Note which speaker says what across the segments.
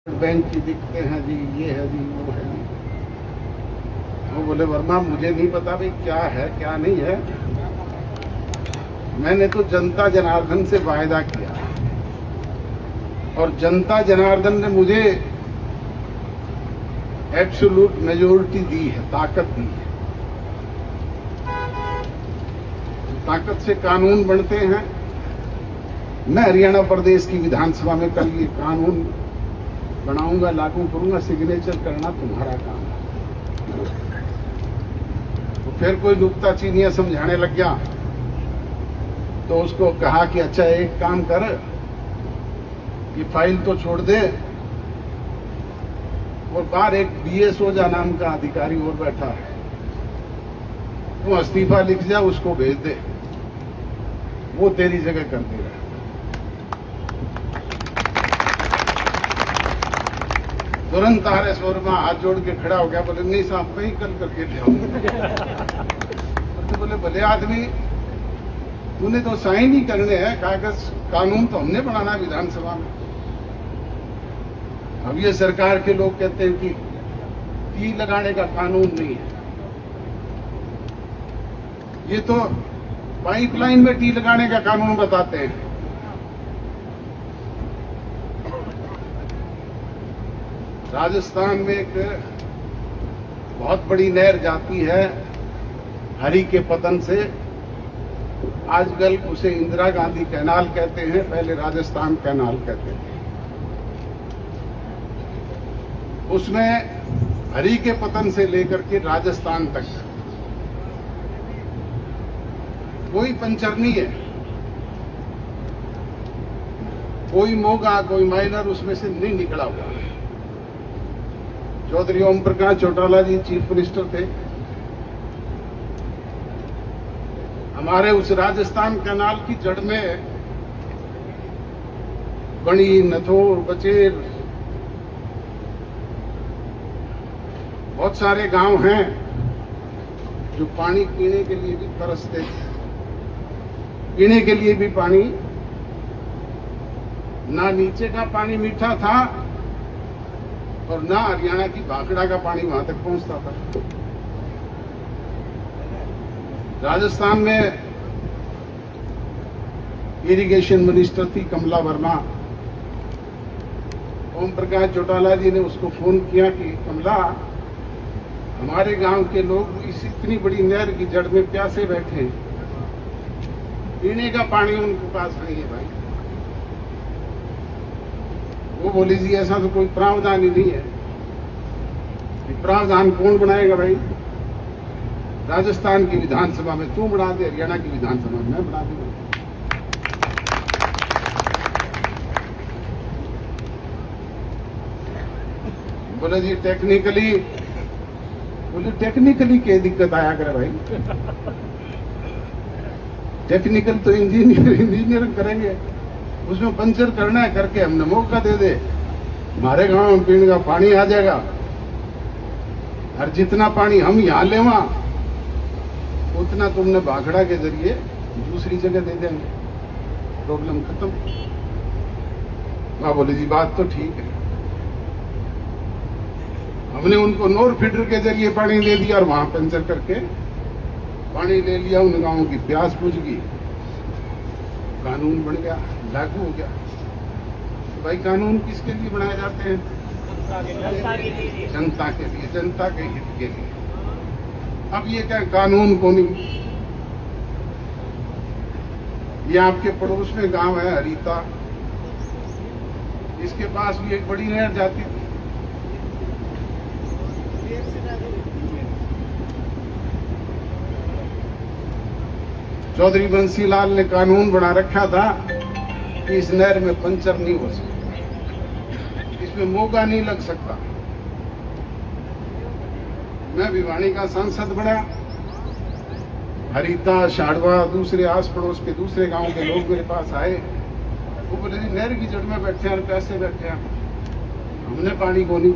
Speaker 1: Bank की दिखते हैं जी, ये है जी, वो है जी। वो बोले वर्मा मुझे नहीं पता भाई क्या है क्या नहीं है, मैंने तो जनता जनार्दन से वायदा किया और जनता जनार्दन ने मुझे एब्सोल्यूट मेजोरिटी दी है, ताकत दी है। ताकत से कानून बनते हैं। मैं हरियाणा प्रदेश की विधानसभा में कल ये कानून बनाऊंगा, लागू करूंगा, सिग्नेचर करना तुम्हारा काम है। तो फिर कोई नुक्ताचीनियां समझाने लग गया तो उसको कहा कि अच्छा एक काम कर, ये फाइल तो छोड़ दे और बाहर एक बीएस ओझा नाम का अधिकारी और बैठा है, तू इस्तीफा लिख जा, उसको भेज दे, वो तेरी जगह कर देगा। तुरंत आरएस वर्मा हाथ जोड़ के खड़ा हो गया, बोले नहीं साहब कहीं कल करके ले आऊंगा। तो बोले भले आदमी, तूने तो साइन ही करने हैं, कागज कानून तो हमने बनाना है विधानसभा में। अब ये सरकार के लोग कहते हैं कि टी लगाने का कानून नहीं है, ये तो पाइपलाइन में टी लगाने का कानून बताते हैं। राजस्थान में एक बहुत बड़ी नहर जाती है हरि के पतन से, आजकल उसे इंदिरा गांधी कैनाल कहते हैं, पहले राजस्थान कैनाल कहते थे। उसमें हरि के पतन से लेकर के राजस्थान तक कोई पंचर नहीं है, कोई मोगा कोई माइनर उसमें से नहीं निकला हुआ। चौधरी ओम प्रकाश चौटाला जी चीफ मिनिस्टर थे, हमारे उस राजस्थान कैनाल की जड़ में बणी, नथोर, बचेर, बहुत सारे गांव हैं जो पानी पीने के लिए भी तरसते थे। पीने के लिए भी पानी, ना नीचे का पानी मीठा था और ना हरियाणा की भाखड़ा का पानी वहां तक पहुंचता था। राजस्थान में इरिगेशन मिनिस्टर थी कमला वर्मा। ओम प्रकाश चौटाला जी ने उसको फोन किया कि कमला, हमारे गांव के लोग इस इतनी बड़ी नहर की जड़ में प्यासे बैठे हैं, पीने का पानी उनके पास नहीं है भाई। वो बोली जी ऐसा तो कोई प्रावधान ही नहीं है। प्रावधान कौन बनाएगा भाई? राजस्थान की विधानसभा में तू बना दे, हरियाणा की विधानसभा में मैं बना दूंगा। बोले जी टेक्निकली, बोले टेक्निकली क्या दिक्कत आया करे भाई? टेक्निकल तो इंजीनियर करेंगे, उसमें पंचर करना है करके हमने मौका दे दे, हमारे गांव में पीने का पानी आ जाएगा और जितना पानी हम यहां लेवा उतना तुमने भाखड़ा के जरिए दूसरी जगह दे देंगे, प्रॉब्लम खत्म। वहां बोले जी बात तो ठीक है। हमने उनको नोर फीडर के जरिए पानी दे दिया और वहां पंचर करके पानी ले लिया, उन गांवों की प्यास बुझ गई, कानून बन गया, लागू हो गया। भाई कानून किसके लिए बनाए जाते हैं? जनता के लिए, जनता के हित के लिए। अब ये क्या कानून को नहीं, ये आपके पड़ोस में गांव है हरीता, इसके पास भी एक बड़ी नहर जाती थी। चौधरी बंसीलाल ने कानून बना रखा था कि इस नहर में पंचर नहीं हो सकता, इसमें मोगा नहीं लग सकता। मैं भिवानी का सांसद बना, हरीता, शाड़वा, दूसरे आस पड़ोस के दूसरे गांव के लोग मेरे पास आए, वो बोले जी नहर की जड़ में बैठे हैं, कैसे बैठे हैं, हमने पानी को नहीं।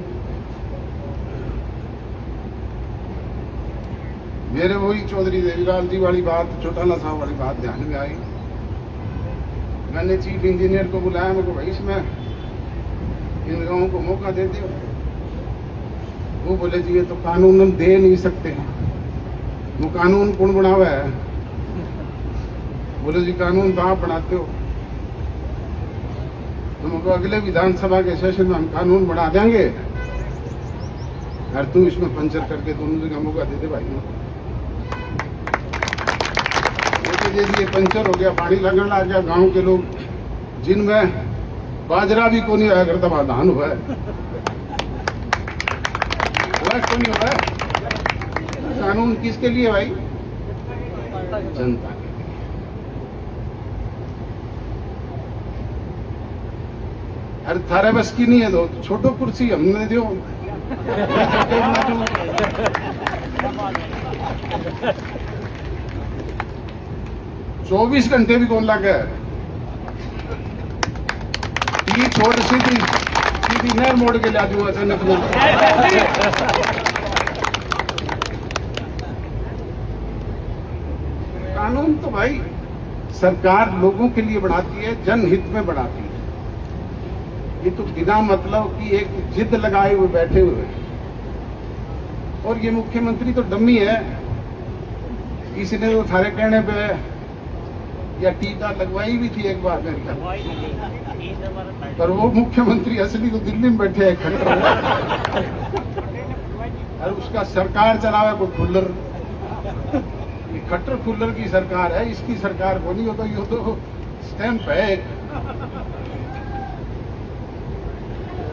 Speaker 1: मेरे वही चौधरी देवीलाल जी वाली बात, चौटाला साहब वाली बात ध्यान में आई। मैंने चीफ इंजीनियर को बुलाया, मेरे को भाई इसमें इन गांवों को मौका दे दो। वो बोले जी ये तो कानून हम दे नहीं सकते हैं। वो कानून कौन बनावा है? बोले जी कानून तो आप बनाते हो। तुमको अगले विधानसभा के सेशन में हम कानून बना देंगे और तू इसमें पंचर करके दोनों जगह मौका दे दे भाई। ये पंचर हो गया, पानी लगने लग गया, गांव के लोग जिनमें बाजरा भी को नहीं आया करता वहां धान हुआ है, क्यों नहीं हुआ है? कानून किसके लिए भाई? जनता के लिए। अरे थारे बस की नहीं है तो छोटो कुर्सी हमने दो। 24 घंटे भी कौन लगे? छोड़ सीधी नहर मोड़ के ला दूंगा अचानक में। कानून तो भाई सरकार लोगों के लिए बनाती है, जनहित में बनाती है। ये तो बिना मतलब की एक जिद लगाए हुए बैठे हुए हैं। और ये मुख्यमंत्री तो डम्मी है। इसने तो थारे कहने पे या टीका लगवाई भी थी एक बार मेरे ख्याल, पर वो मुख्यमंत्री असली तो दिल्ली में बैठे हैं खट्टर। और उसका सरकार चलावे को खुल्लर। ये खट्टर खुल्लर की सरकार है, इसकी सरकार को नहीं होता। ये तो स्टैंप है।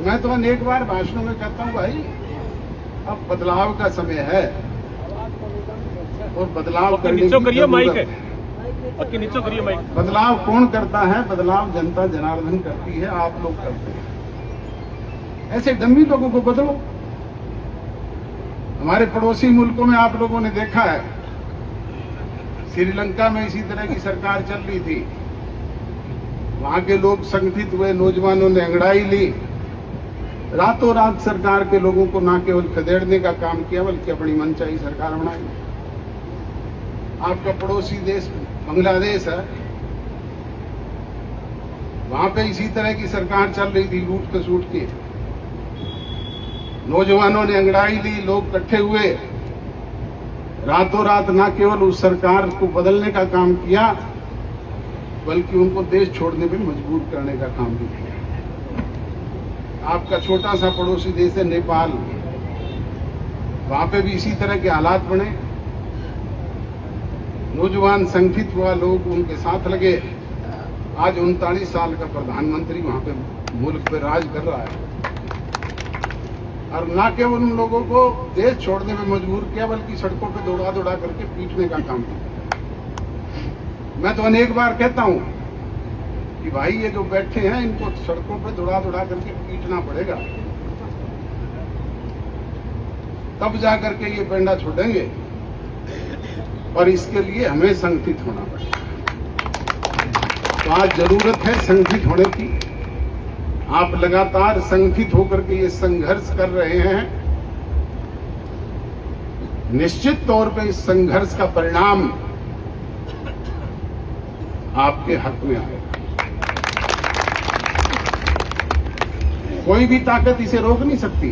Speaker 1: मैं तो अनेक बार भाषणों में कहता हूं भाई अब बदलाव का समय है और बदलाव करने की जरूरत है। बदलाव कौन करता है? बदलाव जनता जनार्दन करती है, आप लोग करते हैं। ऐसे डम्मी लोगों को बदलो। हमारे पड़ोसी मुल्कों में आप लोगों ने देखा है, श्रीलंका में इसी तरह की सरकार चल रही थी। वहां के लोग संगठित हुए, नौजवानों ने अंगड़ाई ली, रातों रात सरकार के लोगों को ना केवल खदेड़ने का काम किया बल्कि अपनी मनचाही सरकार बनाई। आपका पड़ोसी देश बांग्लादेश है, वहां पे इसी तरह की सरकार चल रही थी, लूट खसूट के। नौजवानों ने अंगड़ाई ली, लोग इकट्ठे हुए, रातों रात ना केवल उस सरकार को बदलने का काम किया बल्कि उनको देश छोड़ने में मजबूर करने का काम भी किया। आपका छोटा सा पड़ोसी देश है नेपाल, वहां पे भी इसी तरह के हालात बने। नौजवान संगठित हुआ, लोग उनके साथ लगे। आज 39 साल का प्रधानमंत्री वहां पे मुल्क पे राज कर रहा है और ना केवल उन लोगों को देश छोड़ने में मजबूर किया बल्कि सड़कों पे दौड़ा दौड़ा करके पीटने का काम किया। मैं तो अनेक बार कहता हूं कि भाई ये जो बैठे हैं इनको सड़कों पे दौड़ा दौड़ा करके पीटना पड़ेगा, तब जाकर के ये पेंडा छोड़ेंगे। और इसके लिए हमें संगठित होना पड़ेगा। तो आज जरूरत है संगठित होने की। आप लगातार संगठित होकर के ये संघर्ष कर रहे हैं। निश्चित तौर पे इस संघर्ष का परिणाम आपके हक में आएगा। कोई भी ताकत इसे रोक नहीं सकती।